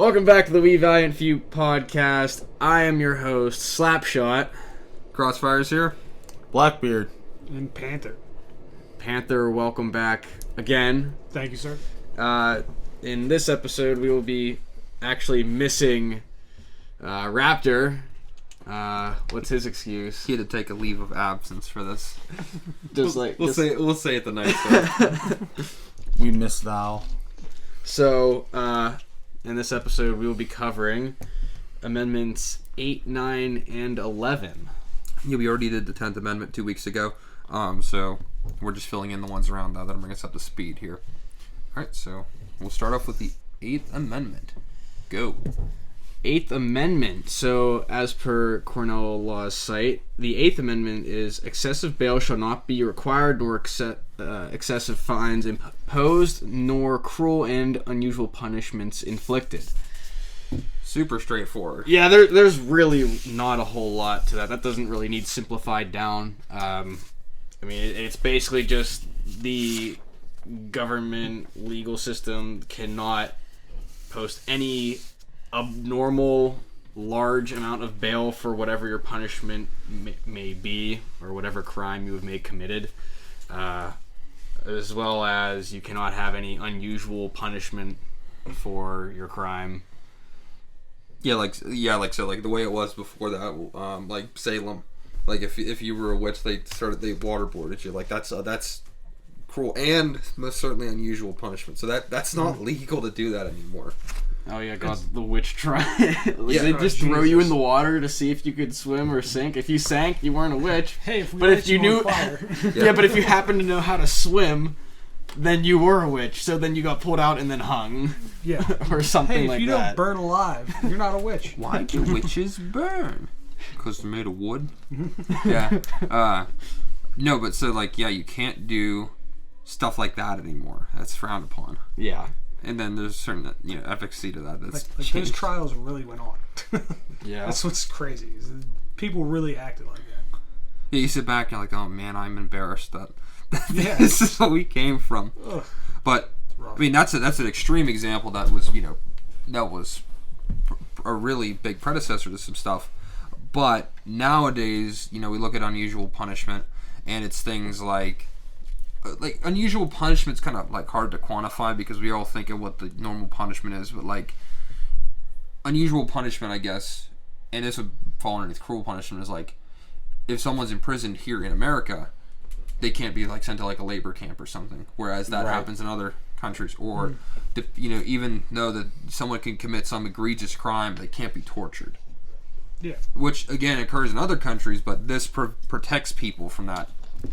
Welcome back to the We Valiant Few podcast. I am your host, Slapshot. Crossfire's here. Blackbeard and Panther. Panther, welcome back again. Thank you, sir. In this episode, we will be actually missing Raptor. What's his excuse? He had to take a leave of absence for this. We'll say it the night. We miss Val. So, in this episode, we will be covering Amendments 8, 9, and 11. Yeah, we already did the 10th Amendment 2 weeks ago, so we're just filling in the ones around that that'll bring us up to speed here. Alright, so we'll start off with the 8th Amendment. Go. 8th Amendment. So, as per Cornell Law's site, the 8th Amendment is excessive bail shall not be required, nor excessive fines imposed, nor cruel and unusual punishments inflicted. Super straightforward. Yeah, there's really not a whole lot to that. That doesn't really need simplified down. It's basically just the government legal system cannot post any abnormal large amount of bail for whatever your punishment may be, or whatever crime you have made committed, as well as you cannot have any unusual punishment for your crime. So the way it was before that, like Salem, like if you were a witch, they waterboarded you. Like that's cruel and most certainly unusual punishment. So that's not legal to do that anymore. Oh yeah, God, the witch trial. They just throw you in the water to see if you could swim or sink. If you sank, you weren't a witch. Hey, if we but if you knew, fire. But if you happened to know how to swim, then you were a witch. So then you got pulled out and then hung. Yeah, or something like that. Hey, if you don't burn alive, you're not a witch. Why do witches burn? Because they're made of wood. Yeah. No, but so you can't do stuff like that anymore. That's frowned upon. Yeah. And then there's certain efficacy to that. That's like those trials really went on. Yeah. That's what's crazy. Is people really acted like that. Yeah, you sit back and you're like, oh man, I'm embarrassed that Yeah. this is what we came from. Ugh. But I mean, that's an extreme example. That was a really big predecessor to some stuff. But nowadays, we look at unusual punishment, and it's things like unusual punishment's kind of hard to quantify because we all think of what the normal punishment is, but unusual punishment, I guess, and this would fall underneath cruel punishment, is if someone's imprisoned here in America, they can't be sent to a labor camp or something, whereas that happens in other countries, or even though that someone can commit some egregious crime, they can't be tortured. Yeah. Which again occurs in other countries, but this protects people from that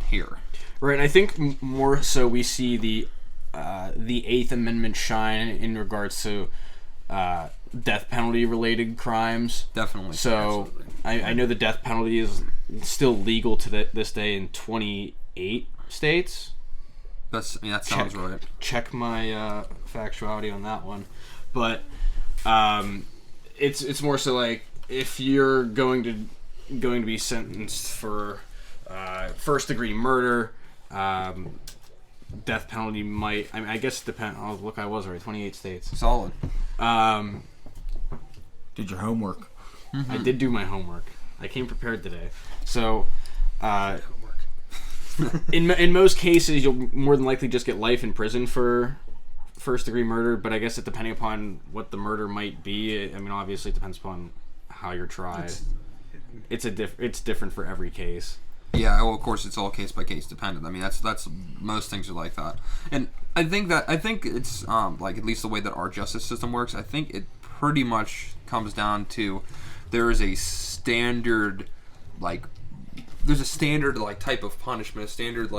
here. Right, and I think more so we see the 8th Amendment shine in regards to death penalty related crimes. Definitely. So I know the death penalty is still legal to this day in 28 states. That sounds right. Check my factuality on that one, but it's more so if you're going to be sentenced for first degree murder. Death penalty might. I guess it depends. Oh, look, I was right. 28 states. Solid. Did your homework. Mm-hmm. I did do my homework. I came prepared today. So, in most cases, you'll more than likely just get life in prison for first degree murder. But I guess depending upon what the murder might be, obviously it depends upon how you're tried. It's different for every case. Yeah, well, of course, it's all case by case dependent. That's most things are like that, and I think it's at least the way that our justice system works. I think it pretty much comes down to there is a standard type of punishment, a standard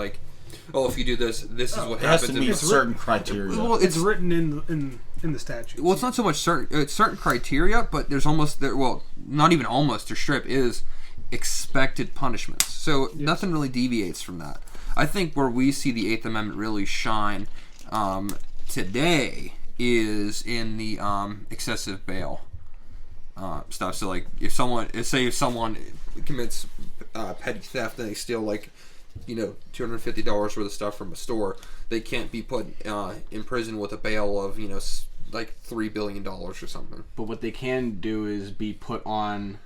if you do this is what happens. It has to meet certain criteria. Well, it's written in the statute. Well, it's not so much certain criteria, but there's not even almost. Their strip is expected punishments. So nothing really deviates from that. I think where we see the 8th Amendment really shine today is in the excessive bail stuff. So if someone commits petty theft and they steal $250 worth of stuff from a store, they can't be put in prison with a bail of like $3 billion or something. But what they can do is be put on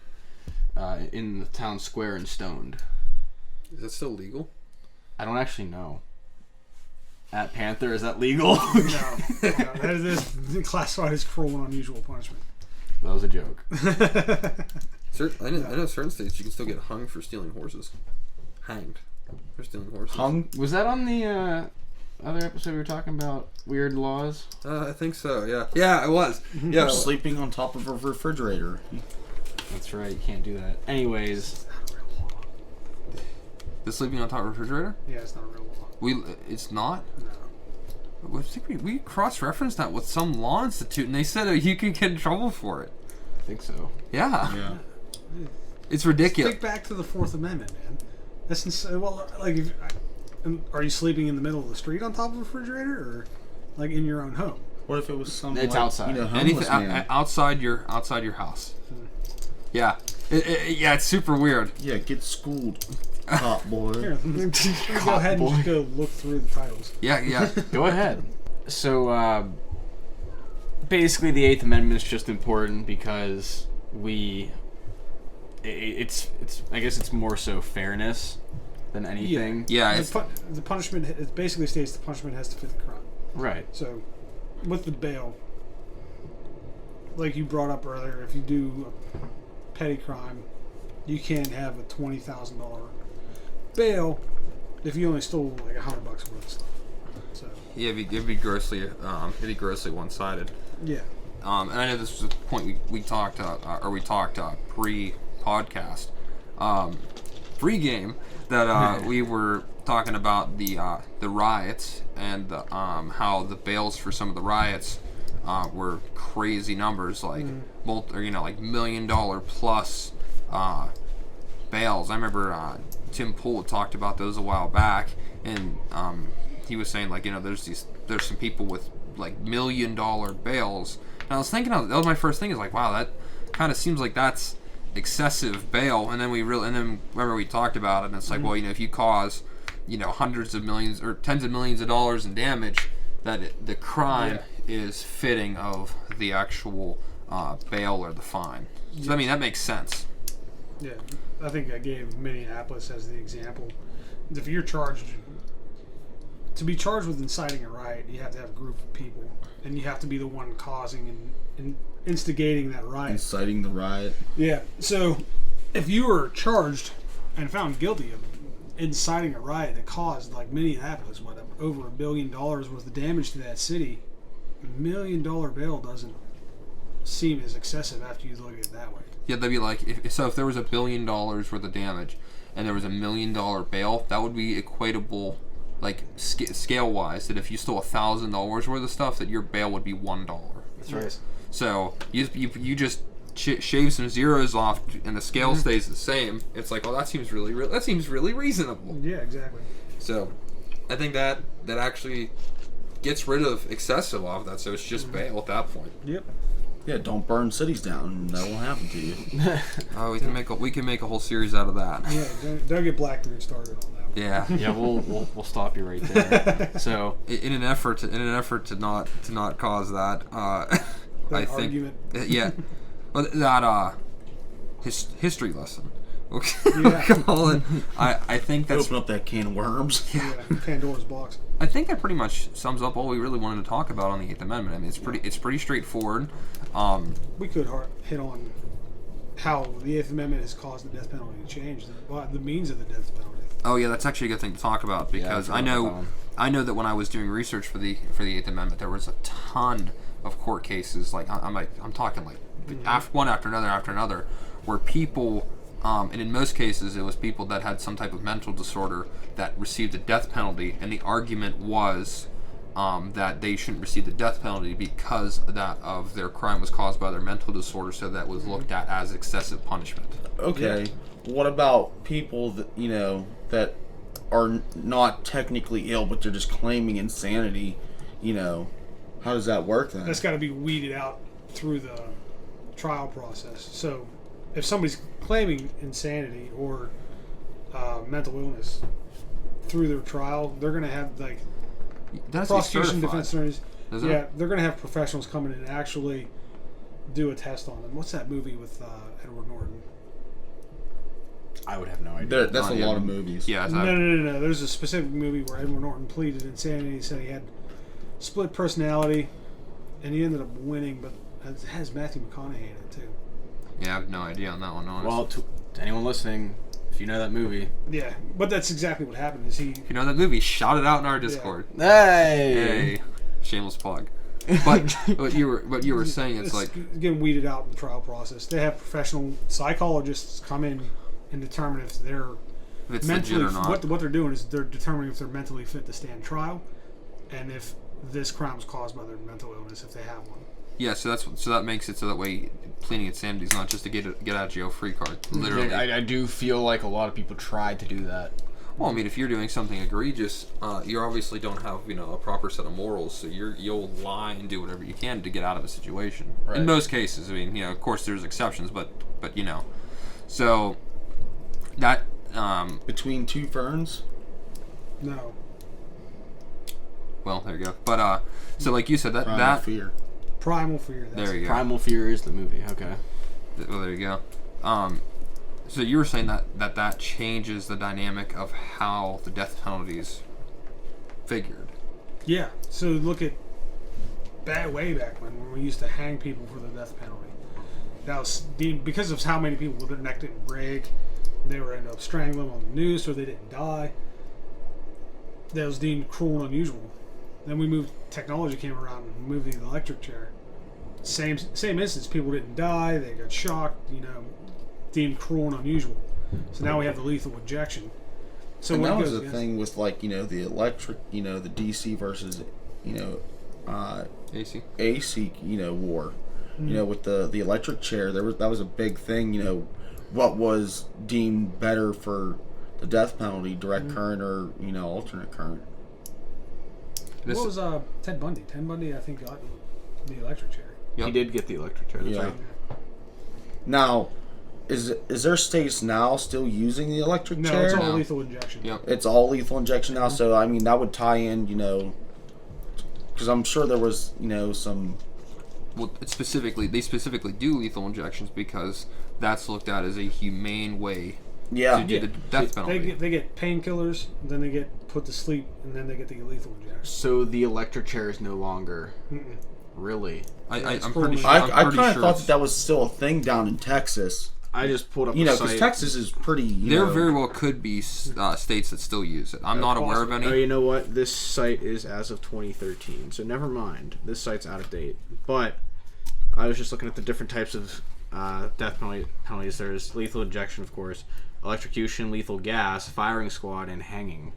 in the town square and stoned. Is that still legal? I don't actually know. At Panther, is that legal? No, that is classified as cruel and unusual punishment. That was a joke. I know certain states you can still get hung for stealing horses. Hanged for stealing horses. Hung? Was that on the other episode we were talking about weird laws? I think so, yeah. Yeah, it was. Yeah. Sleeping on top of a refrigerator. That's right, you can't do that. Anyways. The sleeping on top of a refrigerator? Yeah, it's not a real law. It's not? No. I think we cross-referenced that with some law institute, and they said you could get in trouble for it. I think so. Yeah. Yeah. It's ridiculous. Think back to the Fourth Amendment, man. That's insane. Well, like, are you sleeping in the middle of the street on top of a refrigerator, or like in your own home? What if it was some? It's like, outside. You know, Anything homeless man? outside your house. Yeah. Yeah, it's super weird. Yeah, get schooled, hot boy. Here, let me go ahead and just go look through the titles. Yeah. Go ahead. So, basically, the Eighth Amendment is just important because it's I guess it's more so fairness than anything. Yeah. The punishment, it basically states the punishment has to fit the crime. Right. So, with the bail, like you brought up earlier, if you do a petty crime, you can't have a $20,000 bail if you only stole like $100 worth of stuff. So Yeah, it'd be grossly one-sided. yeah, And I know this was a point we talked pre-podcast, pre-game that we were talking about the riots and how the bails for some of the riots were crazy numbers, like like $1 million plus bails. I remember Tim Poole talked about those a while back, and he was saying there's some people with like $1 million bails. And I was thinking that was my first thing, is like, wow, that kind of seems like that's excessive bail. And then remember we talked about it, and it's like, well, if you cause hundreds of millions or tens of millions of dollars in damage, that the crime is fitting of the actual bail or the fine. So I mean, that makes sense. yeah. I think I gave Minneapolis as the example. If you're charged to be charged with inciting a riot, you have to have a group of people, and you have to be the one causing and instigating that riot. Inciting the riot. Yeah. So, if you were charged and found guilty of inciting a riot that caused, like Minneapolis, over $1 billion worth of damage to that city, $1 million bail doesn't seem as excessive after you look at it that way. Yeah, that'd be like if there was $1 billion worth of damage and there was $1 million bail, that would be equatable, like scale wise, that if you stole $1,000 worth of stuff, that your bail would be $1. That's right. So you just shave some zeros off and the scale stays the same. It's like, well, that seems really reasonable. Yeah, exactly. So I think that actually gets rid of excessive off that. So it's just bail at that point. Yep. Yeah, don't burn cities down. That won't happen to you. Oh, we can make a whole series out of that. Yeah, don't get Blackbeard started on that one. Yeah. Yeah, we'll stop you right there. So in an effort to not cause that, I think argument. yeah, well, that history lesson. Yeah. Call it. I think that's. Open up that can of worms. Yeah, Pandora's box. I think that pretty much sums up all we really wanted to talk about on the Eighth Amendment. I mean, it's pretty straightforward. We could hit on how the Eighth Amendment has caused the death penalty to change, the means of the death penalty. Oh yeah, that's actually a good thing to talk about, because I know that when I was doing research for the Eighth Amendment, there was a ton of court cases. Like I'm talking like one after another, where people. And in most cases, it was people that had some type of mental disorder that received the death penalty, and the argument was that they shouldn't receive the death penalty because of their crime was caused by their mental disorder, so that was looked at as excessive punishment. Okay, what about people that that are not technically ill, but they're just claiming insanity? How does that work then? That's got to be weeded out through the trial process. So, if somebody's claiming insanity or mental illness through their trial, they're going to have That's prosecution, defense attorneys. Is it? Yeah, they're going to have professionals come in and actually do a test on them. What's that movie with Edward Norton? I would have no idea. That's a lot of movies. Yeah. No. There's a specific movie where Edward Norton pleaded insanity. He said he had split personality, and he ended up winning, but it has Matthew McConaughey in it, too. Yeah, I have no idea on that one, honestly. Well, to anyone listening, if you know that movie. Yeah, but that's exactly what happened. Is he? If you know that movie, shout it out in our Discord. Hey! Hey, shameless plug. But what you were saying, it's like getting weeded out in the trial process. They have professional psychologists come in and determine if they're if it's mentally legit or not. what they're doing is they're determining if they're mentally fit to stand trial, and if this crime was caused by their mental illness, if they have one. Yeah, so that makes it so that way pleading insanity is not just a get out of jail free card. Literally, I do feel like a lot of people tried to do that. Well, I mean, if you're doing something egregious, you obviously don't have a proper set of morals, so you'll lie and do whatever you can to get out of a situation. Right. In most cases, I mean, of course there's exceptions, but so that Between Two Ferns? No. well, there you go. But so like you said, Primal Fear. Primal Fear. There you go. Primal Fear is the movie. Okay. Well, there you go. So you were saying that changes the dynamic of how the death penalty is figured. Yeah. So look at way back when we used to hang people for the death penalty. That was deemed, because of how many people their neck didn't break, they were end up strangling on the noose or they didn't die. That was deemed cruel and unusual. Then technology came around and moved the electric chair. Same instance, people didn't die, they got shocked, deemed cruel and unusual. So now we have the lethal injection. So And when that it was goes the thing with the electric, the DC versus, AC, war. With the electric chair, that was a big thing. What was deemed better for the death penalty, direct current or alternate current. What was Ted Bundy? Ted Bundy, I think, got the electric chair. Yep. He did get the electric chair. That's Yeah. right. Now, is there states now still using the electric No, chair? it's all No. lethal injection. Yep. It's all lethal injection now. So I mean, that would tie in, because I'm sure there was, some. Well, they specifically do lethal injections because that's looked at as a humane way Yeah. to do the death penalty. They get painkillers, then they get put to sleep, and then they get the lethal injection. So the electric chair is no longer. Mm-mm. Really? I'm pretty sure. I I'm kind pretty of sure thought that was still a thing down in Texas. I just pulled up Because the site. Texas is pretty. there very well could be states that still use it. I'm not aware of any. Oh, you know what? This site is as of 2013, so never mind. This site's out of date. But I was just looking at the different types of death penalties. There's lethal injection, of course, electrocution, lethal gas, firing squad, and hanging.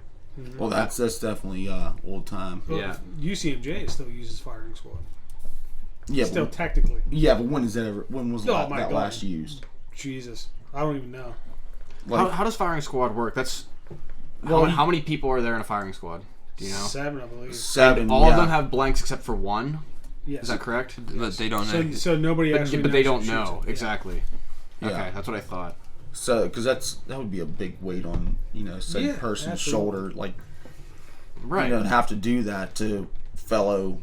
Well, that's definitely old time. Well, Yeah. UCMJ still uses firing squad. Yeah, Still but, technically. yeah, but when was Oh, my that God. last used? Jesus. I don't even know. How does firing squad work? That's Well, how many people are there in a firing squad? Do you know? 7, I believe. 7. All yeah. of them have blanks except for one. Yes. Is that correct? But they don't know. So nobody actually But they knows don't who shoots know it. Yeah. exactly. Yeah. Okay, that's what I thought. So, because that would be a big weight on said Yeah, person's absolutely. shoulder, Right. have to do that to fellow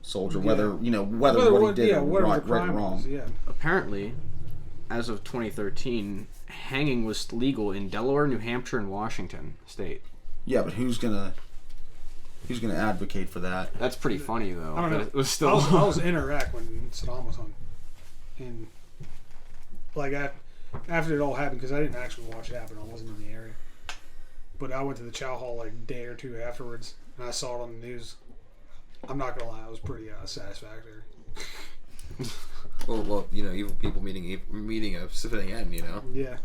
soldier, whether what he did whatever right, the right or crime wrong. was, yeah. Apparently, as of 2013, hanging was legal in Delaware, New Hampshire, and Washington state. Yeah, but who's gonna advocate for that? That's pretty funny though. I don't know. But it was still. I was in Iraq when Saddam was on. And, after it all happened, because I didn't actually watch it happen, I wasn't in the area. But I went to the chow hall a day or two afterwards, and I saw it on the news. I'm not going to lie, it was pretty satisfactory. Well, evil people meeting a specific end. Yeah.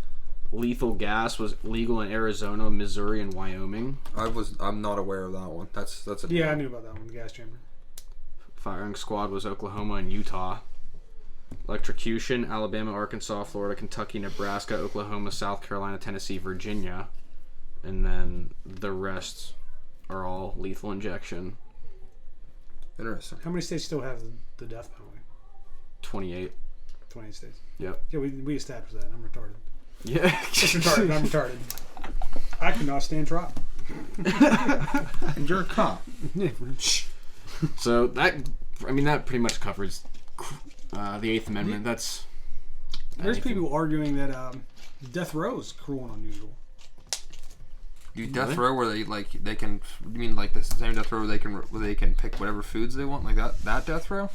Lethal gas was legal in Arizona, Missouri, and Wyoming. I'm not aware of that one. That's a Yeah, I knew about that one, the gas chamber. Firing squad was Oklahoma and Utah. Electrocution, Alabama, Arkansas, Florida, Kentucky, Nebraska, Oklahoma, South Carolina, Tennessee, Virginia. And then the rest are all lethal injection. Interesting. How many states still have the death penalty? 28. 28 states. Yep. Yeah, we established that. I'm retarded. Yeah. I'm retarded. I cannot stand trial. And you're a cop. Shh. So that pretty much covers the Eighth Amendment. That's There's people arguing that death row is cruel and unusual. You death row where they can. You mean like the same death row where they can pick whatever foods they want, like that death row?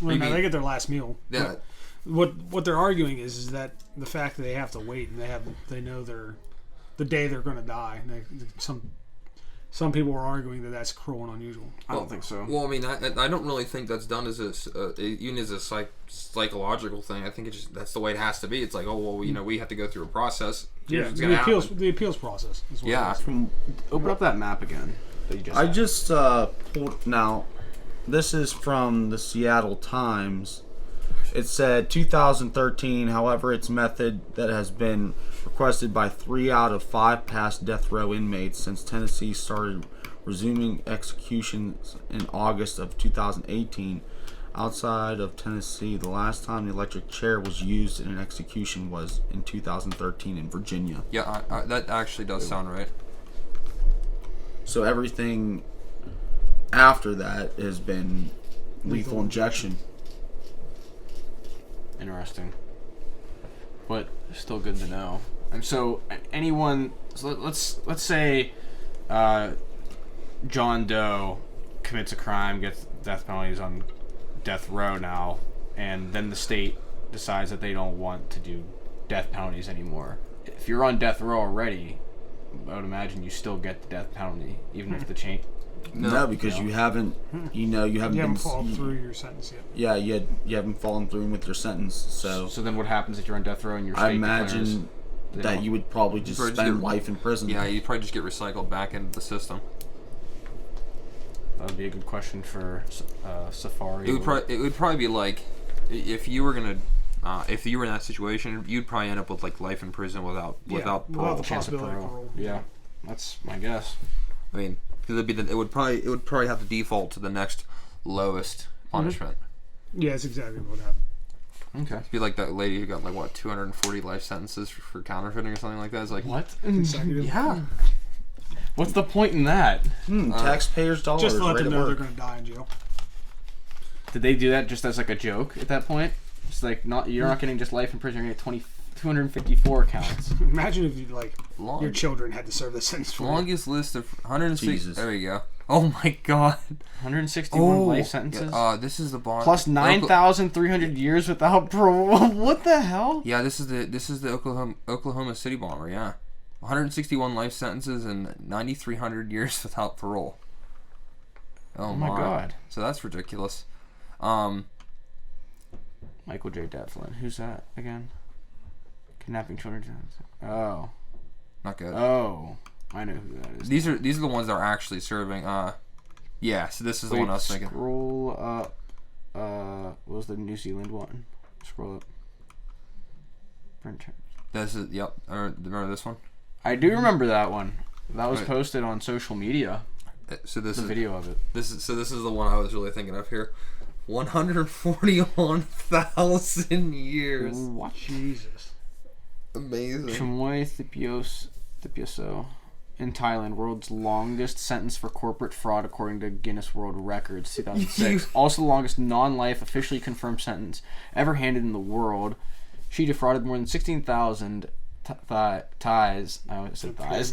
Well, no, they get their last meal. Yeah. What they're arguing is that the fact that they have to wait and they know the day they're going to die. And some people are arguing that that's cruel and unusual. I don't think so. Well, I mean, I don't really think that's done as even as a psychological thing. I think that's the way it has to be. It's like, oh well, we have to go through a process. Yeah, the appeals process. Is what yeah. Open up that map again. That you I just pulled now. This is from the Seattle Times. It said 2013. However, its method that has been requested by 3 out of 5 past death row inmates since Tennessee started resuming executions in August of 2018. Outside of Tennessee, the last time the electric chair was used in an execution was in 2013 in Virginia. Yeah, that actually does sound right. So everything after that has been lethal injection. Interesting, but still good to know. And so anyone, let's say John Doe commits a crime, gets death penalties on death row now, and then the state decides that they don't want to do death penalties anymore. If you're on death row already, I would imagine you still get the death penalty, even if the chain. No, because you haven't followed through your sentence yet. Yeah, you haven't fallen through with your sentence. So then what happens if you're on death row and your state I imagine that you would probably just spend life in prison. Yeah, you'd probably just get recycled back into the system. That would be a good question for Safari. It would probably be like if you were in that situation, you'd probably end up with like life in prison without parole. Without the possibility of parole. Yeah, that's my guess. I mean, because it would probably have to default to the next lowest punishment. Yeah, that's exactly what happened. Okay. It'd be like that lady who got 240 life sentences for counterfeiting or something like that. It's like what? Consecutive. Yeah. What's the point in that? Taxpayers' dollars. Just to let them know they're going to die in jail. Did they do that just as like a joke at that point? It's like you're not getting just life in prison. You're getting 254 counts. Imagine if your children had to serve this sentence for longest list of 160. There you go. Oh my god. 161 life sentences. This is the bar plus 9,300 years without parole. What the hell? Yeah, this is the Oklahoma City bomber. Yeah, 161 life sentences and 9,300 years without parole. Oh my god. So that's ridiculous. Michael J. Devlin. Who's that again? Kidnapping children. Oh. Not good. Oh. I know who that is. These are the ones that are actually serving. Yeah. So this is the one I was thinking. Scroll up. What was the New Zealand one? Scroll up. Print. This is remember this one? I do remember that one. That was posted on social media. So this is video of it. This is the one I was really thinking of here. 141,000 years. What? Jesus. Amazing. Chamoy Thipioso in Thailand, world's longest sentence for corporate fraud according to Guinness World Records, 2006. Also the longest non-life officially confirmed sentence ever handed in the world. She defrauded more than 16,000 Thais. I always said thighs.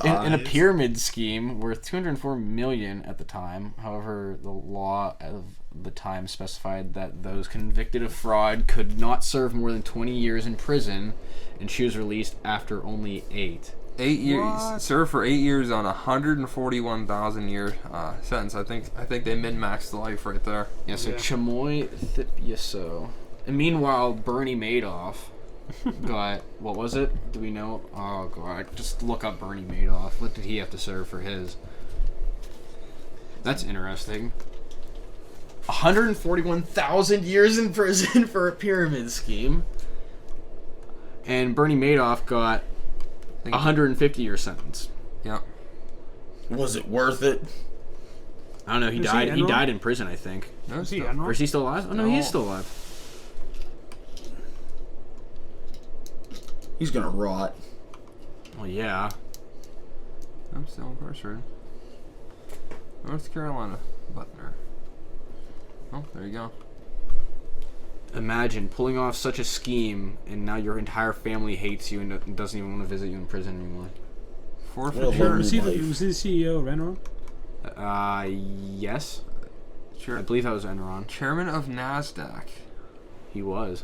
in a pyramid scheme worth $204 million at the time. However, the law of the time specified that those convicted of fraud could not serve more than 20 years in prison, and she was released after only 8. 8 years. Served for 8 years on a 141,000 year sentence. I think they min-maxed the life right there. Yeah. So Chamoy Thipioso. And meanwhile, Bernie Madoff got, what was it? Do we know? Oh god, just look up Bernie Madoff. What did he have to serve for his? That's interesting. 141,000 years in prison for a pyramid scheme. And Bernie Madoff got a 150-year sentence. Yeah. Was it worth it? I don't know. He died. He died in prison, I think. No, Is he still. Or is he still alive? Oh no, he's still alive. He's gonna rot. Well, yeah. I'm still incarcerated. North Carolina. Butner. Oh, there you go. Imagine pulling off such a scheme, and now your entire family hates you and doesn't even want to visit you in prison anymore. Forfeiture. Was he the CEO of Enron? Yes. Sure. I believe that was Enron. Chairman of NASDAQ. He was.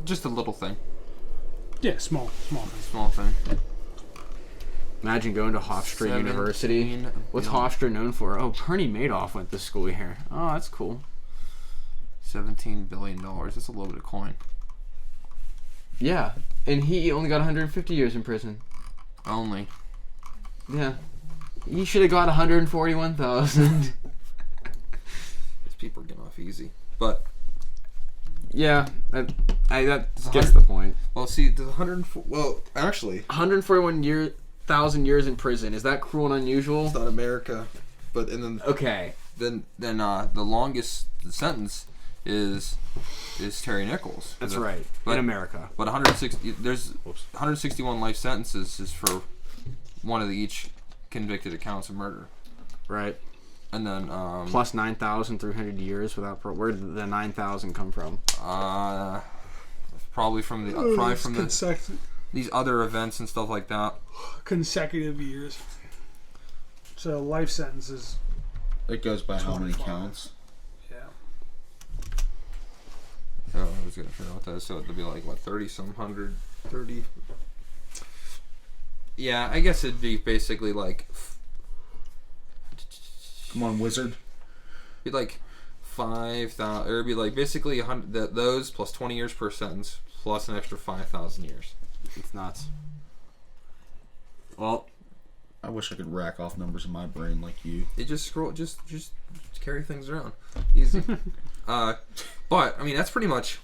Just a little thing. Yeah, small thing. Small thing. Imagine going to Hofstra University. What's Hofstra known for? Oh, Bernie Madoff went to school here. Oh, that's cool. $17 billion. That's a little bit of coin. Yeah, and he only got 150 years in prison. Only. Yeah. He should have got 141,000. These people are getting off easy. But yeah, that gets the point. well, see, there's 104. Well, actually, 141,000 years in prison. Is that cruel and unusual? it's not America. But and then Okay. then the longest sentence is Terry Nichols. That's right. But, in America. But 161 life sentences is for one of each convicted accounts of murder. Right. And then Plus 9,300 years without where did the 9,000 come from? probably from these other events and stuff like that. Consecutive years. So life sentences. It goes by how many 25. counts. Yeah. Oh, I was gonna figure out that. So it'd be like what 30. Yeah, I guess it'd be basically like. Come on, wizard. Be like 5,000, or it'd be like basically 100. Those plus 20 years per sentence, plus an extra 5,000 years. It's nuts. Well, I wish I could rack off numbers in my brain like you. You just scroll, just carry things around, easy. But I mean, that's pretty much.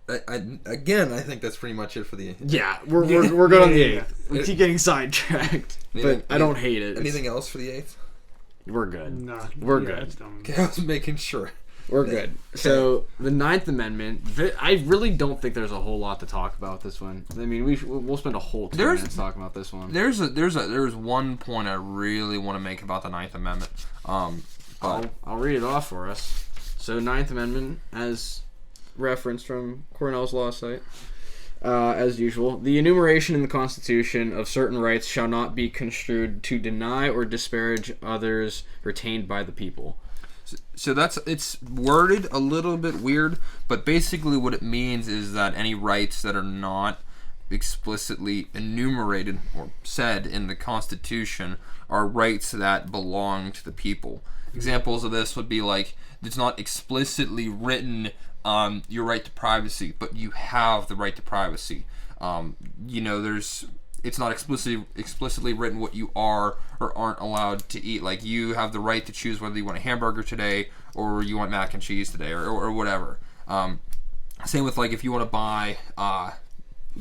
I think that's pretty much it for the. yeah, we're good on the Yeah. 8th. We keep getting sidetracked, but I don't hate it. Anything else for the 8th? We're good. Nah. We're yeah, good. That's dumb. Okay, I was making sure. We're good. So the 9th Amendment, I really don't think there's a whole lot to talk about this one. I mean, we'll spend a whole 2 minutes talking about this one. There's one point I really want to make about the 9th Amendment. But I'll read it off for us. So 9th Amendment, as referenced from Cornell's law site, as usual, the enumeration in the Constitution of certain rights shall not be construed to deny or disparage others retained by the people. So it's worded a little bit weird, but basically what it means is that any rights that are not explicitly enumerated or said in the Constitution are rights that belong to the people. Examples of this would be like, it's not explicitly written your right to privacy, but you have the right to privacy. It's not explicitly written what you are or aren't allowed to eat. Like, you have the right to choose whether you want a hamburger today or you want mac and cheese today or whatever. Same with, like, if you want to buy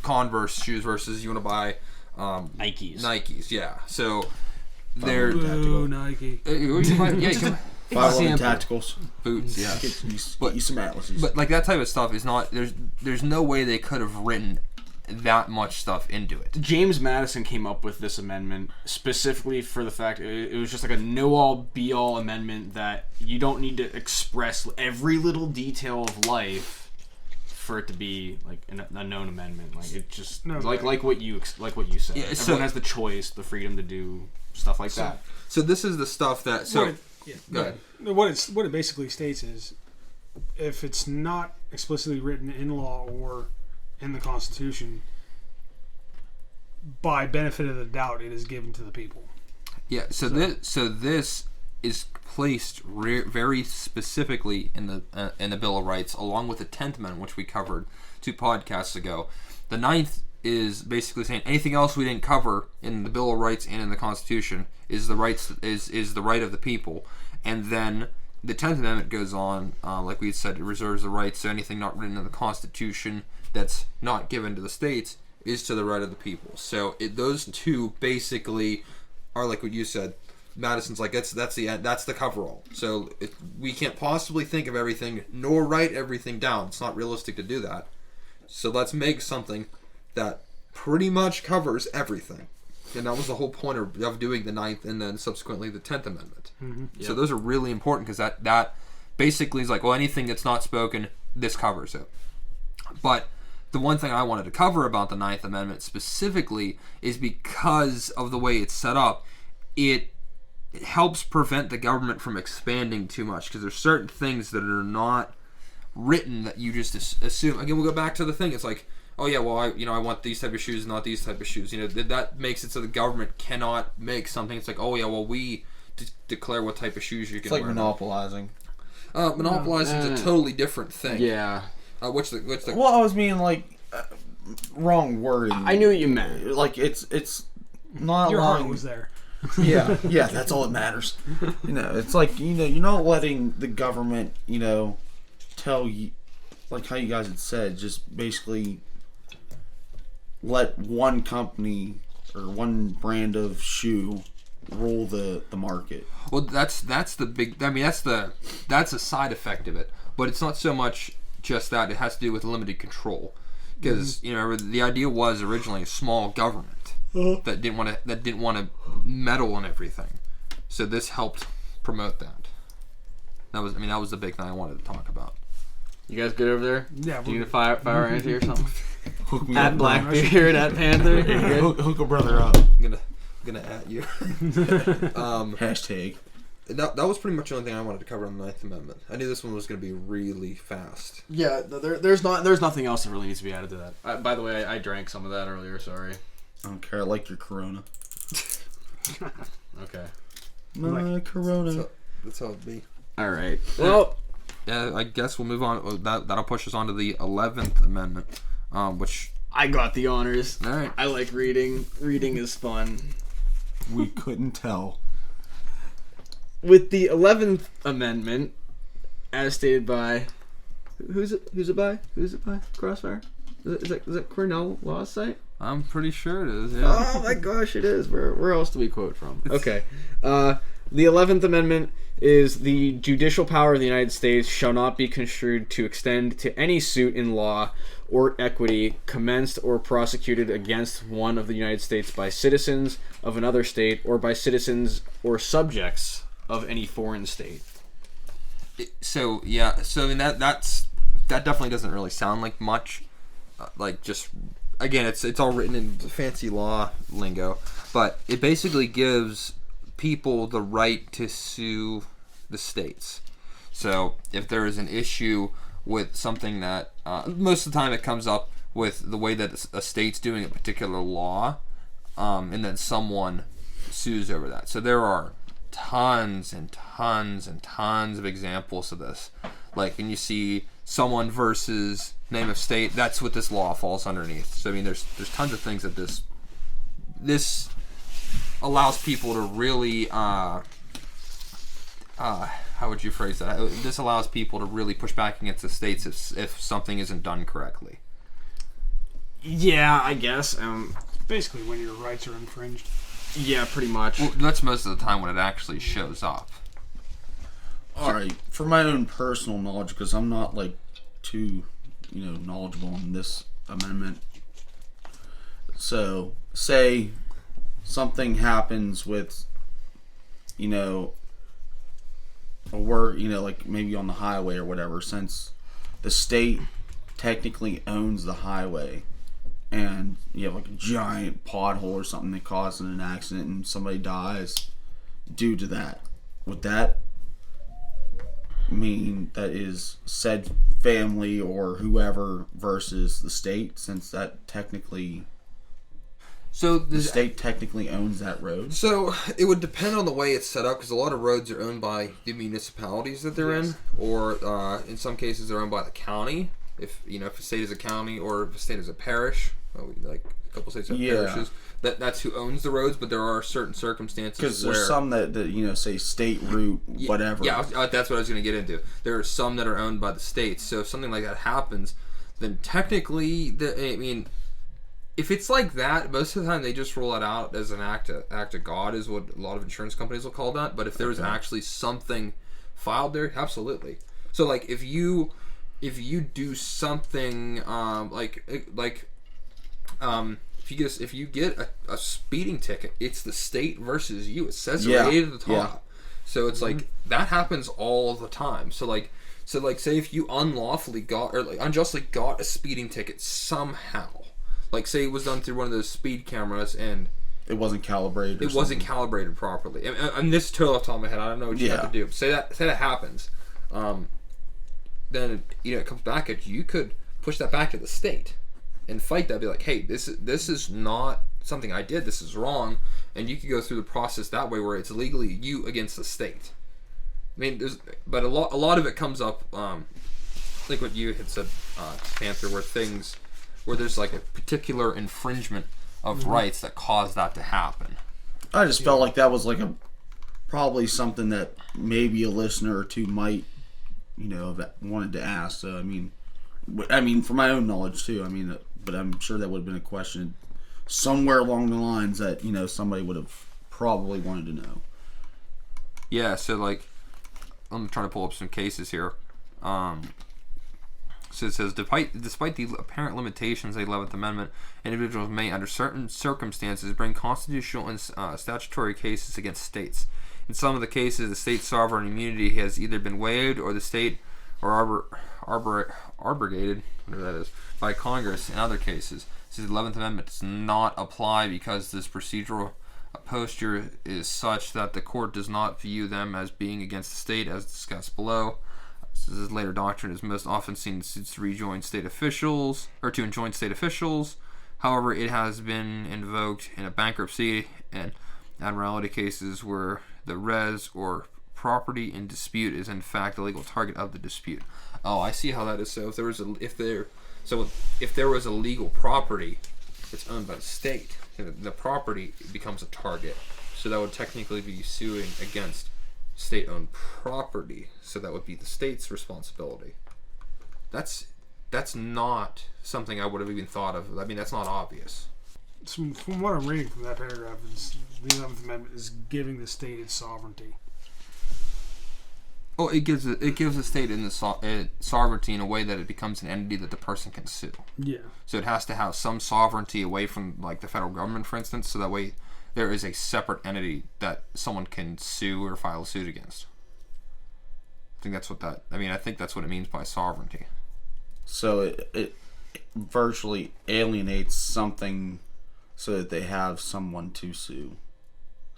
Converse shoes versus you want to buy Nikes, yeah. So they're Ooh, Nike. you can 511 tacticals. boots, yeah. Get you some atlases. But like that type of stuff is not. There's no way they could have written that much stuff into it. James Madison came up with this amendment specifically for the fact it was just like a know-all, be-all amendment that you don't need to express every little detail of life for it to be like a known amendment. Like it just like what you said. Yeah, Everyone has the choice, the freedom to do stuff like that. So this is the stuff that. So go ahead. What it basically states is, if it's not explicitly written in law or in the Constitution, by benefit of the doubt, it is given to the people. Yeah. So this is placed very specifically in the Bill of Rights, along with the 10th Amendment, which we covered 2 podcasts ago. The 9th is basically saying anything else we didn't cover in the Bill of Rights and in the Constitution is the rights is the right of the people. And then the 10th Amendment goes on, like we had said, it reserves the rights. So anything not written in the Constitution that's not given to the states is to the right of the people. So those two basically are like what you said. Madison's like that's the end, that's the coverall. So we can't possibly think of everything nor write everything down. It's not realistic to do that. So let's make something that pretty much covers everything. And that was the whole point of doing the Ninth and then subsequently the 10th Amendment. Yep. So those are really important because that basically is like, well, anything that's not spoken, this covers it. But the one thing I wanted to cover about the Ninth Amendment specifically is because of the way it's set up, it helps prevent the government from expanding too much because there's certain things that are not written that you just assume. Again, we'll go back to the thing. It's like, oh yeah, well, I want these type of shoes, not these type of shoes. That makes it so the government cannot make something. It's like, oh yeah, well, we declare what type of shoes you can wear. It's like monopolizing. Monopolizing is a totally different thing. Yeah. What's the? Well, I was meaning like wrong wording. I knew what you meant. Like it's not Your allowing. heart was there. Yeah, that's all that matters. It's like you're not letting the government, tell you, like how you guys had said, just basically let one company or one brand of shoe rule the market. Well, that's the big. I mean, that's a side effect of it, but it's not so much just that. It has to do with limited control, because the idea was originally a small government that didn't want to meddle in everything. So this helped promote that. That was the big thing I wanted to talk about. You guys good over there? Yeah. Do you need a fire ant here or something? Hook me At up, Blackbeard, at Panther. Hook a brother up. I'm gonna at you. Hashtag. That was pretty much the only thing I wanted to cover on the Ninth Amendment. I knew this one was going to be really fast. Yeah, there's nothing else that really needs to be added to that. By the way, I drank some of that earlier. Sorry. I don't care. I like your Corona. Okay. My Corona. That's how it be. All right. Well, yeah, I guess we'll move on. That'll push us on to the 11th Amendment, which... I got the honors. All right. I like reading. Reading is fun. We couldn't tell. With the 11th Amendment, as stated by... Who's it by? Crossfire? Is that Cornell Law's site? I'm pretty sure it is, yeah. Oh my gosh, it is. Where else do we quote from? Okay. The 11th Amendment is the judicial power of the United States shall not be construed to extend to any suit in law or equity commenced or prosecuted against one of the United States by citizens of another state or by citizens or subjects of any foreign state. So I mean that definitely doesn't really sound like much. Again, it's all written in fancy law lingo, but it basically gives people the right to sue the states. So if there is an issue with something that most of the time it comes up with the way that a state's doing a particular law, and then someone sues over that. So there are tons and tons and tons of examples of this. Like when you see someone versus name of state, that's what this law falls underneath. So I mean, there's tons of things that this allows people to really how would you phrase that? This allows people to really push back against the states if something isn't done correctly. Yeah, I guess. Basically, when your rights are infringed. Yeah, pretty much. Well, that's most of the time when it actually shows up. All right, for my own personal knowledge, because I'm not like too, knowledgeable on this amendment. So, say something happens with, a work, like maybe on the highway or whatever. Since the state technically owns the highway, and you have like a giant pothole or something that causes an accident and somebody dies due to that, would that mean that is said family or whoever versus the state, since that technically the state technically owns that road? So it would depend on the way it's set up, because a lot of roads are owned by the municipalities that they're in, or in some cases they're owned by the county. If a state is a county or if a state is a parish, like a couple states have parishes, that's who owns the roads. But there are certain circumstances because there's some that say state route, whatever. Yeah, that's what I was going to get into. There are some that are owned by the states. So if something like that happens, then technically, if it's like that, most of the time they just roll it out as an act of God, is what a lot of insurance companies will call that. But if there was actually something filed there, absolutely. So like if you do something if you get a speeding ticket, it's the state versus you. It says Yeah. right at the top. Yeah. So it's like that happens all the time. So say if you unlawfully got or like unjustly got a speeding ticket somehow, like say it was done through one of those speed cameras and It wasn't calibrated. it wasn't calibrated properly. And this is totally off the top of my head. I don't know what you have to do. Say that happens, then it comes back at you. You could push that back to the state and fight that. Be like, hey, this is not something I did. This is wrong, and you could go through the process that way where it's legally you against the state. I mean, but a lot of it comes up, like what you had said, Panther, where there's like a particular infringement of rights that caused that to happen. I just felt like that was like probably something that maybe a listener or two might, have wanted to ask. So I mean, for my own knowledge too. I mean, but I'm sure that would have been a question somewhere along the lines that somebody would have probably wanted to know. Yeah. So like, I'm trying to pull up some cases here. So it says, despite the apparent limitations of the 11th Amendment, individuals may, under certain circumstances, bring constitutional and statutory cases against states. In some of the cases, the state's sovereign immunity has either been waived or the state or abrogated, whatever that is, by Congress. In other cases, it says the 11th Amendment does not apply because this procedural posture is such that the court does not view them as being against the state, as discussed below. This later doctrine is most often seen in suits to enjoin state officials. However, it has been invoked in a bankruptcy and admiralty cases where the res or property in dispute is in fact the legal target of the dispute. Oh, I see how that is. So if there was a legal property that's owned by the state, the property becomes a target. So that would technically be suing against state-owned property, so that would be the state's responsibility. That's not something I would have even thought of. I mean, that's not obvious. From what I'm reading from that paragraph, is the 11th Amendment is giving the state its sovereignty. Oh, it gives the state in the sovereignty in a way that it becomes an entity that the person can sue. Yeah. So it has to have some sovereignty away from like the federal government, for instance, so that way there is a separate entity that someone can sue or file a suit against. I think that's what it means by sovereignty. So it virtually alienates something so that they have someone to sue.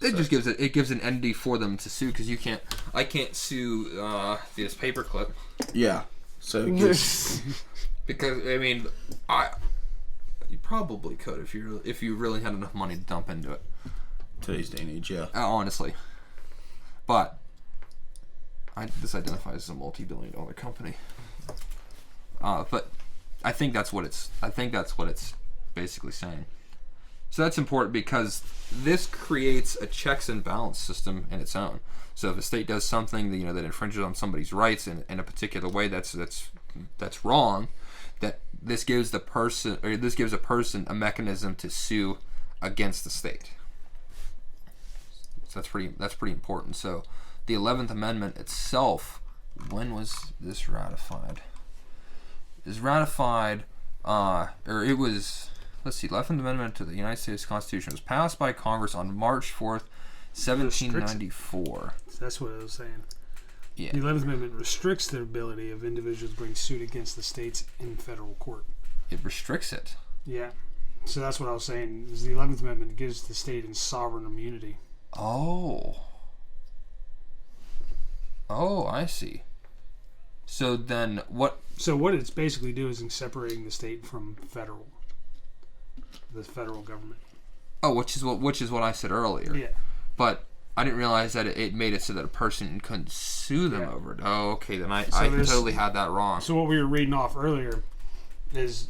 It just gives an entity for them to sue, because I can't sue this paperclip. Yeah. So it gives, because I mean, you probably could if you really had enough money to dump into it. Today's day and age, yeah. Honestly, but this identifies as a multi-billion-dollar company. But I think that's what it's basically saying. So that's important because this creates a checks and balance system in its own. So if a state does something that infringes on somebody's rights in a particular way that's wrong, that this gives a person a mechanism to sue against the state. So that's pretty important. So the 11th Amendment itself, when was this ratified? It was ratified, let's see, 11th Amendment to the United States Constitution was passed by Congress on March 4th, 1794. That's what I was saying. Yeah. The 11th Amendment restricts the ability of individuals to bring suit against the states in federal court. It restricts it. Yeah. So that's what I was saying, is the 11th Amendment gives the state in sovereign immunity. Oh, I see. So then what... So what it's basically doing is separating the state from the federal government. Oh, which is what I said earlier. Yeah. But I didn't realize that it made it so that a person couldn't sue them over it. Oh, okay, then I totally had that wrong. So what we were reading off earlier is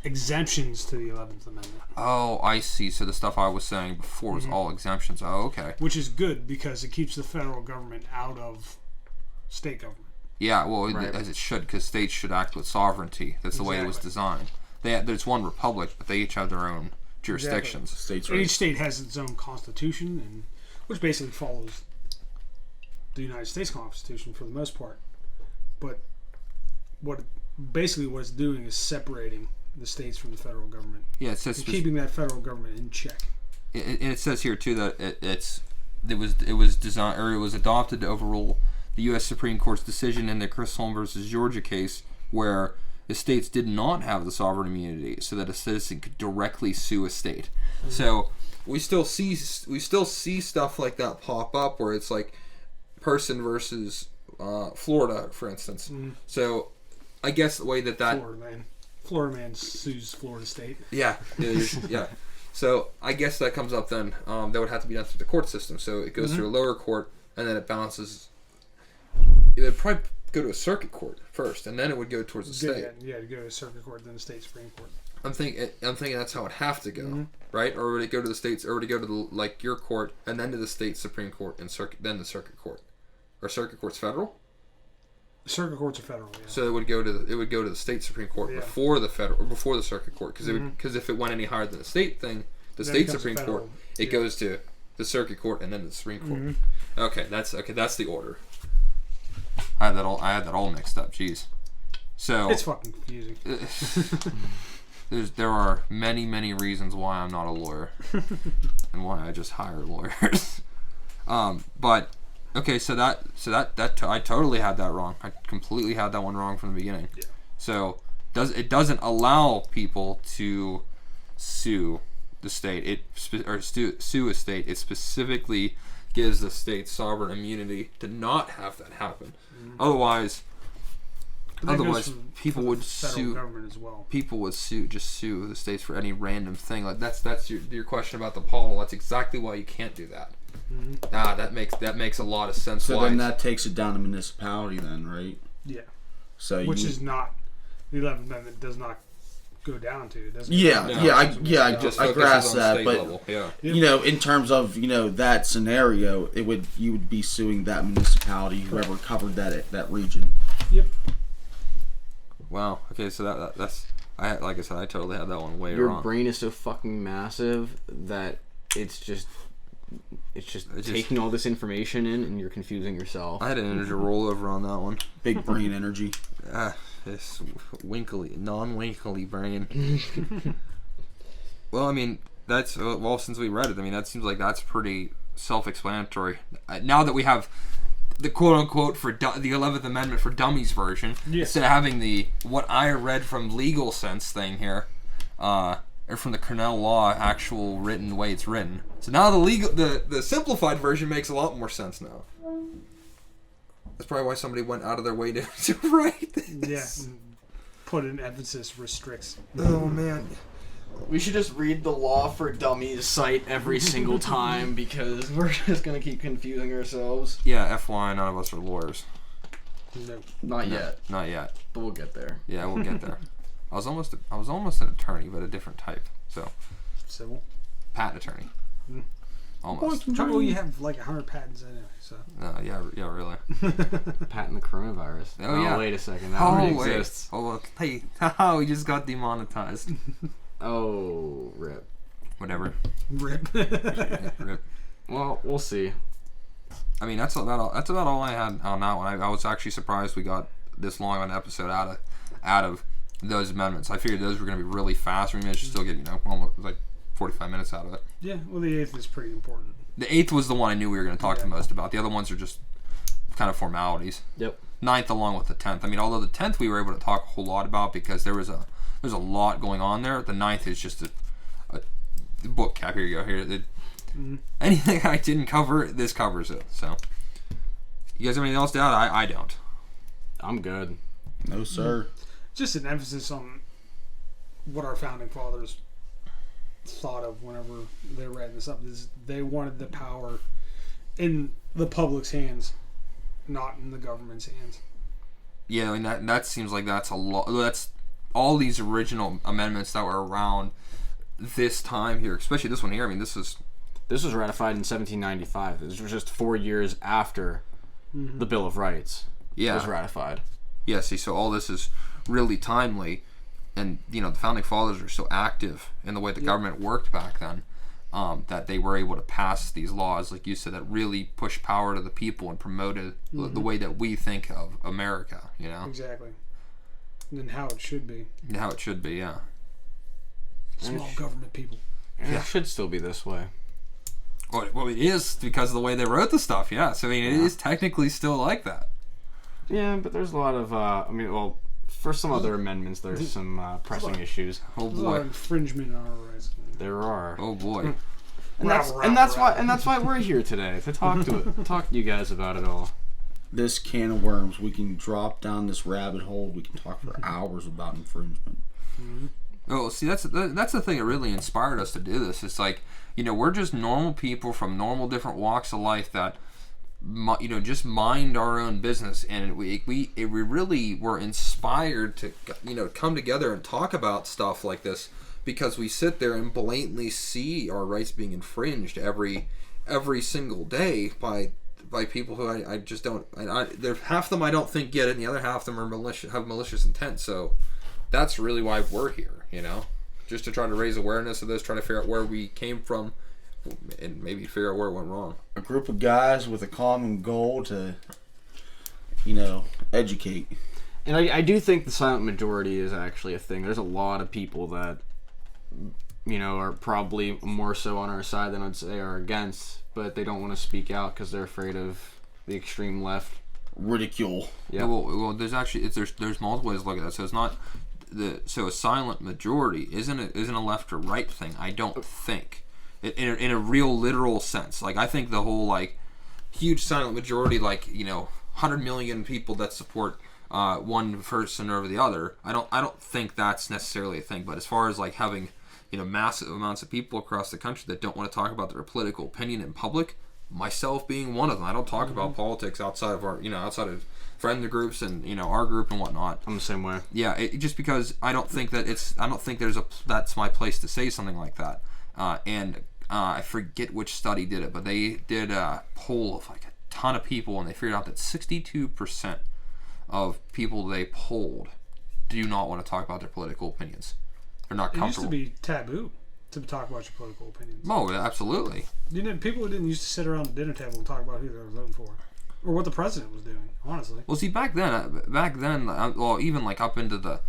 exemptions to the 11th Amendment. Oh, I see. So the stuff I was saying before was all exemptions. Oh, okay. Which is good because it keeps the federal government out of state government. Yeah, well, as it should, because states should act with sovereignty. That's the way it was designed. There's one republic, but they each have their own jurisdictions. Exactly. Each state has its own constitution, and which basically follows the United States Constitution for the most part. But what it's doing is separating the states from the federal government. Yeah, it says And keeping that federal government in check. it says here too that it was designed, or it was adopted to overrule the U.S. Supreme Court's decision in the Chisholm versus Georgia case, where the states did not have the sovereign immunity, so that a citizen could directly sue a state. Mm-hmm. So we still see stuff like that pop up, where it's like person versus Florida, for instance. Mm-hmm. So I guess the way that Florida man sues Florida State. Yeah, yeah. So I guess that comes up then. That would have to be done through the court system. So it goes through a lower court, and then it bounces. It would probably go to a circuit court first, and then it would go towards the state. Yeah, to go to a circuit court, then the state Supreme Court. I'm thinking that's how it have to go, right? Or would it go to the states, or would it go to the, your court, and then to the state Supreme Court, and then the circuit court, or circuit court's federal? Circuit courts are federal. Yeah. So it would go to the state Supreme Court before the federal, or before the circuit court, because if it went any higher than the state thing, the state Supreme Court, it goes to the circuit court and then the Supreme Court. Okay, that's the order. I had that all mixed up. Jeez. So it's fucking confusing. There are many reasons why I'm not a lawyer, and why I just hire lawyers. But okay, so that I totally had that wrong. I completely had that one wrong from the beginning. Yeah. So it doesn't allow people to sue the state. Sue a state. It specifically gives the state sovereign immunity to not have that happen. Otherwise, people would sue. Government as well. People would sue the states for any random thing. Like that's your question about the poll. That's exactly why you can't do that. That makes a lot of sense. So then that takes it down to municipality, then, right? Yeah. So which is not the 11th Amendment does not go down to. It doesn't. I grasp that, but level. Yeah. In terms of that scenario, you would be suing that municipality, whoever covered that region. Yep. Wow. Okay, so that's like I said, I totally had that one way Your wrong. Your brain is so fucking massive that it's just taking all this information in, and you're confusing yourself. I had an energy rollover on that one. Big brain energy. This non-winkly brain. Well, I mean, since we read it, I mean, that seems like that's pretty self-explanatory. Now that we have the quote-unquote for the 11th Amendment for Dummies version, instead of having the what I read from legal sense thing here, or from the Cornell Law actual written way it's written. So now the simplified version makes a lot more sense now. That's probably why somebody went out of their way to write this. Yeah, put an emphasis restricts. Oh man. We should just read the Law for Dummies site every single time, because we're just going to keep confusing ourselves. Yeah, FYI, none of us are lawyers. No. Not yet. Not yet. But we'll get there. Yeah, we'll get there. I was almost an attorney, but a different type. So civil patent attorney. Almost. Trouble, you have like 100 patents anyway. So. Yeah, really. Patent the coronavirus. Oh yeah. Wait a second. That already exists. Oh look. Hey, we just got demonetized. Oh, rip. Whatever. Rip. Rip. Well, we'll see. I mean, that's about all I had on that one. I was actually surprised we got this long of an episode out of those amendments. I figured those were going to be really fast. We managed to still get almost like 45 minutes out of it. Yeah, well, the 8th is pretty important. The 8th was the one I knew we were going to talk the most about. The other ones are just kind of formalities. Yep. 9th along with the 10th. I mean, although the 10th we were able to talk a whole lot about because there's a lot going on there. The 9th is just a book cap. Here you go. Here, anything I didn't cover, this covers it. So, you guys have anything else to add? I don't. I'm good. No, sir. Just an emphasis on what our founding fathers thought of whenever they were writing this up. Is they wanted the power in the public's hands, not in the government's hands. Yeah, I mean that seems like that's a lot. That's all these original amendments that were around this time here, especially this one here. I mean, this was ratified in 1795. This was just 4 years after the Bill of Rights was ratified. Yeah, see, so all this is really timely, and the founding fathers are so active in the way the government worked back then, that they were able to pass these laws, like you said, that really pushed power to the people and promoted the way that we think of America. Exactly. And how it should be. How it should be, yeah. Small government people. And it should still be this way. Well, it is because of the way they wrote the stuff, yeah. So, I mean, it is technically still like that. Yeah, but there's a lot of, for some other amendments, there's some pressing issues. Oh, There's a lot of boy. infringement on our rights. There are. Oh, boy. And that's why we're here today, to talk to you guys about it all. This can of worms, we can drop down this rabbit hole. We can talk for hours about infringement. Oh, see, that's the thing that really inspired us to do this. It's like, we're just normal people from normal different walks of life that, just mind our own business, and we really were inspired to, come together and talk about stuff like this because we sit there and blatantly see our rights being infringed every single day by people who I just don't. There half of them I don't think get it, and the other half of them are have malicious intent. So that's really why we're here. Just to try to raise awareness of this, try to figure out where we came from, and maybe figure out where it went wrong. A group of guys with a common goal to, educate. And I do think the silent majority is actually a thing. There's a lot of people that, are probably more so on our side than I'd say are against, but they don't want to speak out because they're afraid of the extreme left. Ridicule. Yeah. Well, there's actually there's multiple ways to look at that. So it's not a silent majority isn't a left or right thing. I don't think in a real literal sense. Like I think the whole huge silent majority, 100 million people that support one person over the other. I don't think that's necessarily a thing. But as far as having massive amounts of people across the country that don't want to talk about their political opinion in public, myself being one of them. I don't talk about politics outside of our outside of friend groups and our group and whatnot. I'm the same way. Yeah, just because I don't think that's my place to say something like that. And I forget which study did it, but they did a poll of a ton of people, and they figured out that 62% of people they polled do not want to talk about their political opinions. They're not comfortable. It used to be taboo to talk about your political opinions. Oh, absolutely. People didn't used to sit around the dinner table and talk about who they were voting for, or what the president was doing. Honestly. Well, see, back then, even up into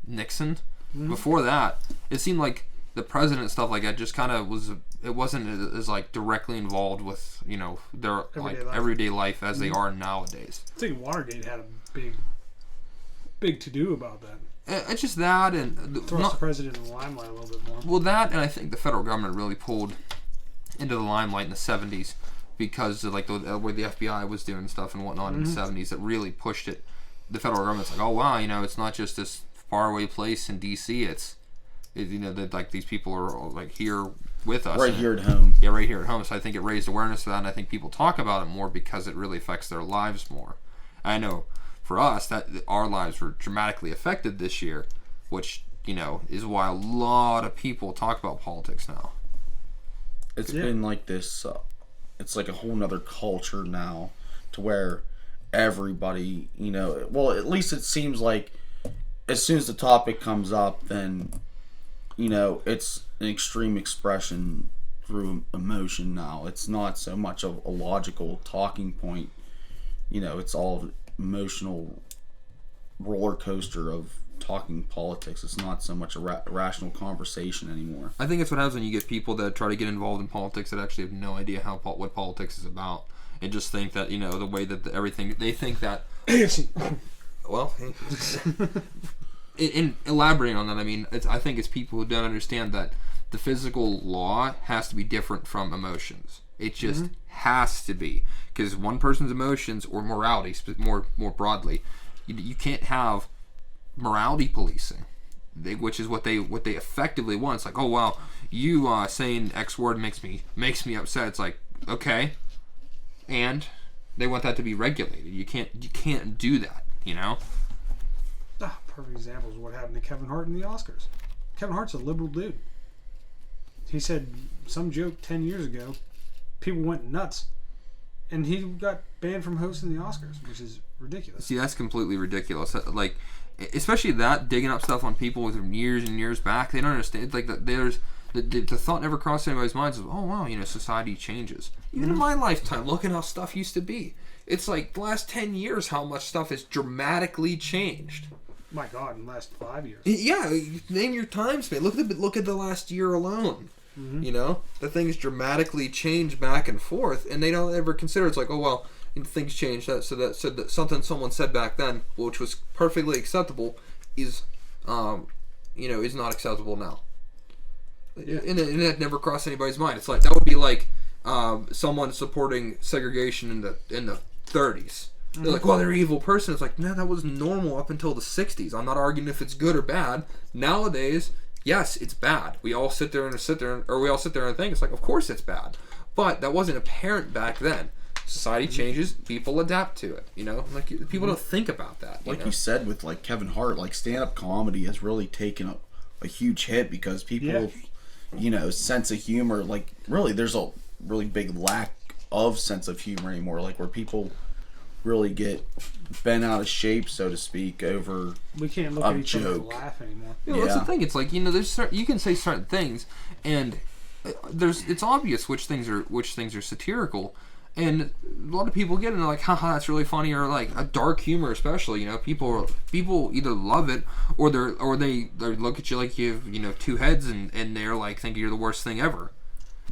Nixon. Mm-hmm. Before that, it seemed like the president and stuff like that just kind of was. It wasn't as directly involved with their everyday life as they are nowadays. I think Watergate had a big to do about that. It's just that, and thrust the president in the limelight a little bit more. Well, that, and I think the federal government really pulled into the limelight in the 70s because of the way the FBI was doing stuff and whatnot in the 70s that really pushed it. The federal government's oh wow, it's not just this faraway place in DC. It's that these people are here with us. Right here at home. Yeah, right here at home. So I think it raised awareness of that, and I think people talk about it more because it really affects their lives more. I know for us that our lives were dramatically affected this year, which is why a lot of people talk about politics now. It's been like this. It's like a whole nother culture now, to where everybody, well, at least it seems like as soon as the topic comes up, then it's an extreme expression through emotion now. It's not so much of a logical talking point. It's all emotional roller coaster of talking politics. It's not so much a rational conversation anymore. I think that's what happens when you get people that try to get involved in politics that actually have no idea what politics is about, and just think that the way that everything they think that. Well, in elaborating on that, I think it's people who don't understand that the physical law has to be different from emotions. It just has to be, because one person's emotions or morality, more broadly, you can't have morality policing, which is what they effectively want. It's oh wow, you saying X word makes me upset. It's okay, and they want that to be regulated. You can't do that. Perfect example is what happened to Kevin Hart in the Oscars. Kevin Hart's a liberal dude. He said some joke 10 years ago. People went nuts, and he got banned from hosting the Oscars, which is ridiculous. See, that's completely ridiculous. Especially that digging up stuff on people with years and years back. They don't understand. There's the thought never crossed anybody's minds of, oh wow, society changes. Even in my lifetime, look at how stuff used to be. It's the last 10 years how much stuff has dramatically changed. My God, in the last 5 years. Yeah, name your time span. Look at the last year alone. Mm-hmm. You know, the things dramatically change back and forth, and they don't ever consider it's like, oh well, things change. So that something someone said back then, which was perfectly acceptable, is is not acceptable now. Yeah. And it never crossed anybody's mind. It's like that would be like someone supporting segregation in the 30s. They're like, well, they're an evil person. It's like, no, that was normal up until the 60s. I'm not arguing if it's good or bad. Nowadays, yes, it's bad. We all sit there and think it's like, of course it's bad. But that wasn't apparent back then. Society changes, people adapt to it. You know, like people don't think about that. Like you said with like Kevin Hart, like stand-up comedy has really taken a huge hit because people, sense of humor. Like really, there's a really big lack of sense of humor anymore. Like where people really get bent out of shape, so to speak, over we can't look at each other and laugh anymore. That's the thing. It's like there's you can say certain things, and it's obvious which things are satirical, and a lot of people get it and they're like, haha, that's really funny, or like a dark humor, especially. People either love it or they look at you like you have two heads and they're like thinking you're the worst thing ever.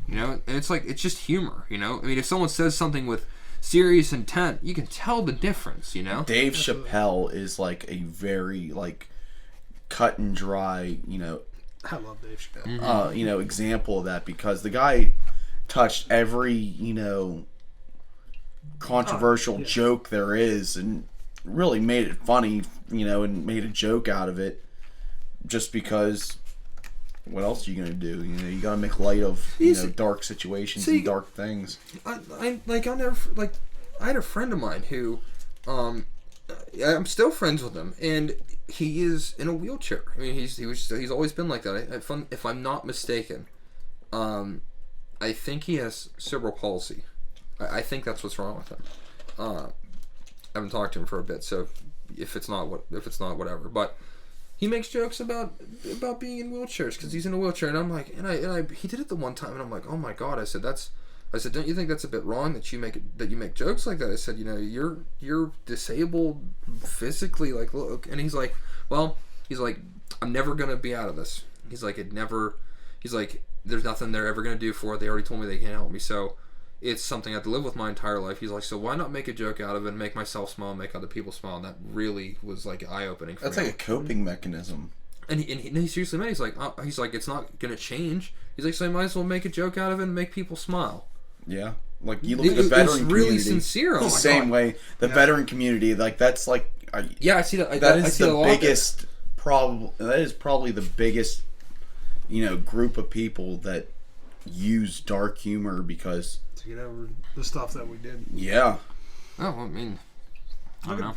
And it's like it's just humor. I mean, if someone says something with serious intent, you can tell the difference. Dave Chappelle is like a very like cut and dry I love Dave Chappelle. Example of that, because the guy touched every controversial joke there is and really made it funny, and made a joke out of it, just because what else are you gonna do? You gotta make light of dark situations and dark things. I had a friend of mine who, I'm still friends with him, and he is in a wheelchair. I mean, he's always been like that. If I'm not mistaken, I think he has cerebral palsy. I think that's what's wrong with him. I haven't talked to him for a bit, so if it's not whatever, but. He makes jokes about being in wheelchairs because he's in a wheelchair, and I'm like, he did it the one time, and I'm like, oh my God! I said, don't you think that's a bit wrong that you make jokes like that? I said, you're disabled physically, like look, and he's like, I'm never gonna be out of this. He's like, there's nothing they're ever gonna do for it. They already told me they can't help me, so it's something I have to live with my entire life. He's like, so why not make a joke out of it and make myself smile and make other people smile? And that really was like eye-opening for me. That's like a coping mechanism. And he seriously meant, he's like, it's not going to change. He's like, so I might as well make a joke out of it and make people smile. Yeah. Like, you look at the veteran community. It's really sincere. The same way. The veteran community, like, that's like... I see that. That is the biggest problem. That is probably the biggest, group of people that use dark humor because... to get over the stuff that we did. Yeah. Oh, I mean, I don't know.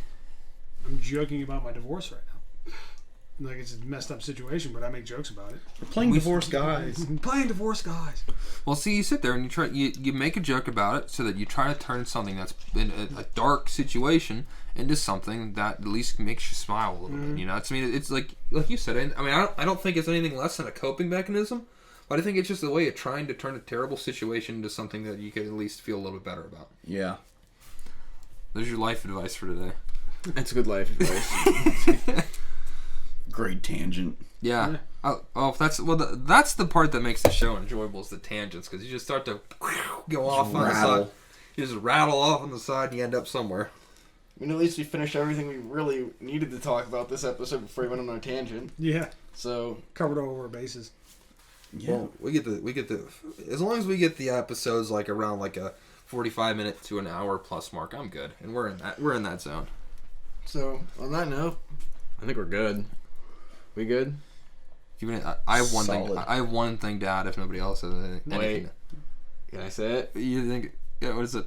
I'm joking about my divorce right now. Like, it's a messed up situation, but I make jokes about it. We're playing divorced guys. Playing divorced guys. Well, see, you sit there and you make a joke about it so that you try to turn something that's in a dark situation into something that at least makes you smile a little bit. I mean, it's like you said. I don't think it's anything less than a coping mechanism. But I think it's just a way of trying to turn a terrible situation into something that you can at least feel a little bit better about. Yeah. There's your life advice for today. That's good life advice. Great tangent. Yeah. That's the part that makes the show enjoyable is the tangents, because you just start to go off on the side. You just rattle off on the side and you end up somewhere. I mean, at least we finished everything we really needed to talk about this episode before we went on a tangent. Yeah. So covered all our bases. Yeah. Well, we get the as long as we get the episodes like around like a 45-minute to an hour plus mark, I'm good, and we're in that zone. So on that note, I think we're good. We good? I have one thing. I have one thing to add if nobody else has anything. Wait, can I say it? You think? Yeah. What is it?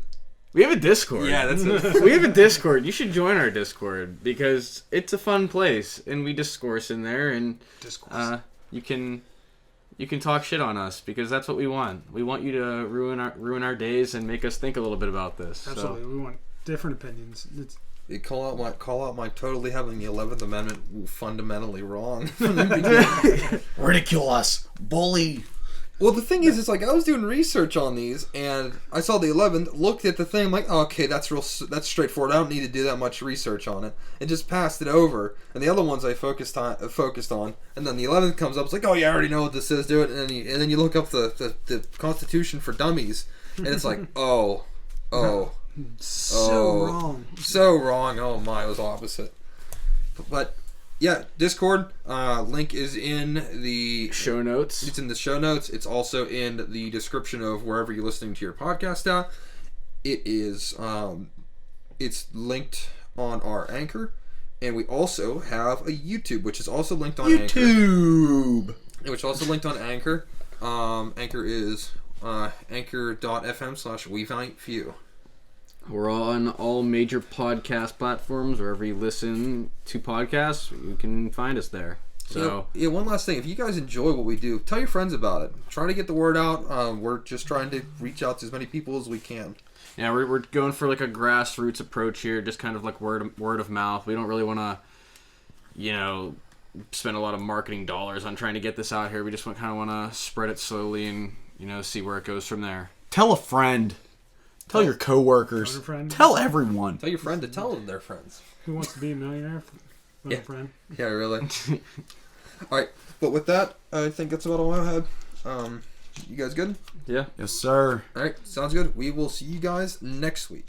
We have a Discord. Yeah, that's it. We have a Discord. You should join our Discord because it's a fun place, and we discourse in there, and you can talk shit on us because that's what we want. We want you to ruin our days and make us think a little bit about this. Absolutely, so. We want different opinions. You call out my totally having the 11th Amendment fundamentally wrong. Ridicule us, bully, Well, the thing is, it's like I was doing research on these, and I saw the 11th, looked at the thing, I'm like, oh, okay, that's straightforward. I don't need to do that much research on it, and just passed it over. And the other ones I focused on, and then the 11th comes up. It's like, oh yeah, I already know what this is. Do it, and then you look up the Constitution for Dummies, and it's like, oh, So wrong. so wrong. Oh my, it was opposite. But yeah, Discord link is in the Show notes. It's in the show notes. It's also in the description of wherever you're listening to your podcast at. It is it's linked on our Anchor, and we also have a YouTube, which is also linked on Anchor. Which is also linked on Anchor. Anchor is anchor.fm/WeValiantFew. We're on all major podcast platforms. Wherever you listen to podcasts, you can find us there. So yeah, one last thing. If you guys enjoy what we do, tell your friends about it. Try to get the word out. We're just trying to reach out to as many people as we can. Yeah, we're going for like a grassroots approach here, just kind of like word of mouth. We don't really want to, spend a lot of marketing dollars on trying to get this out here. We just kind of want to spread it slowly and see where it goes from there. Tell a friend. Tell your coworkers. Tell your friend. Tell everyone. Tell your friend to tell them their friends. Who wants to be a millionaire? Yeah. Friend. Yeah, really. All right, but with that, I think that's about all I had. You guys good? Yeah. Yes, sir. All right, sounds good. We will see you guys next week.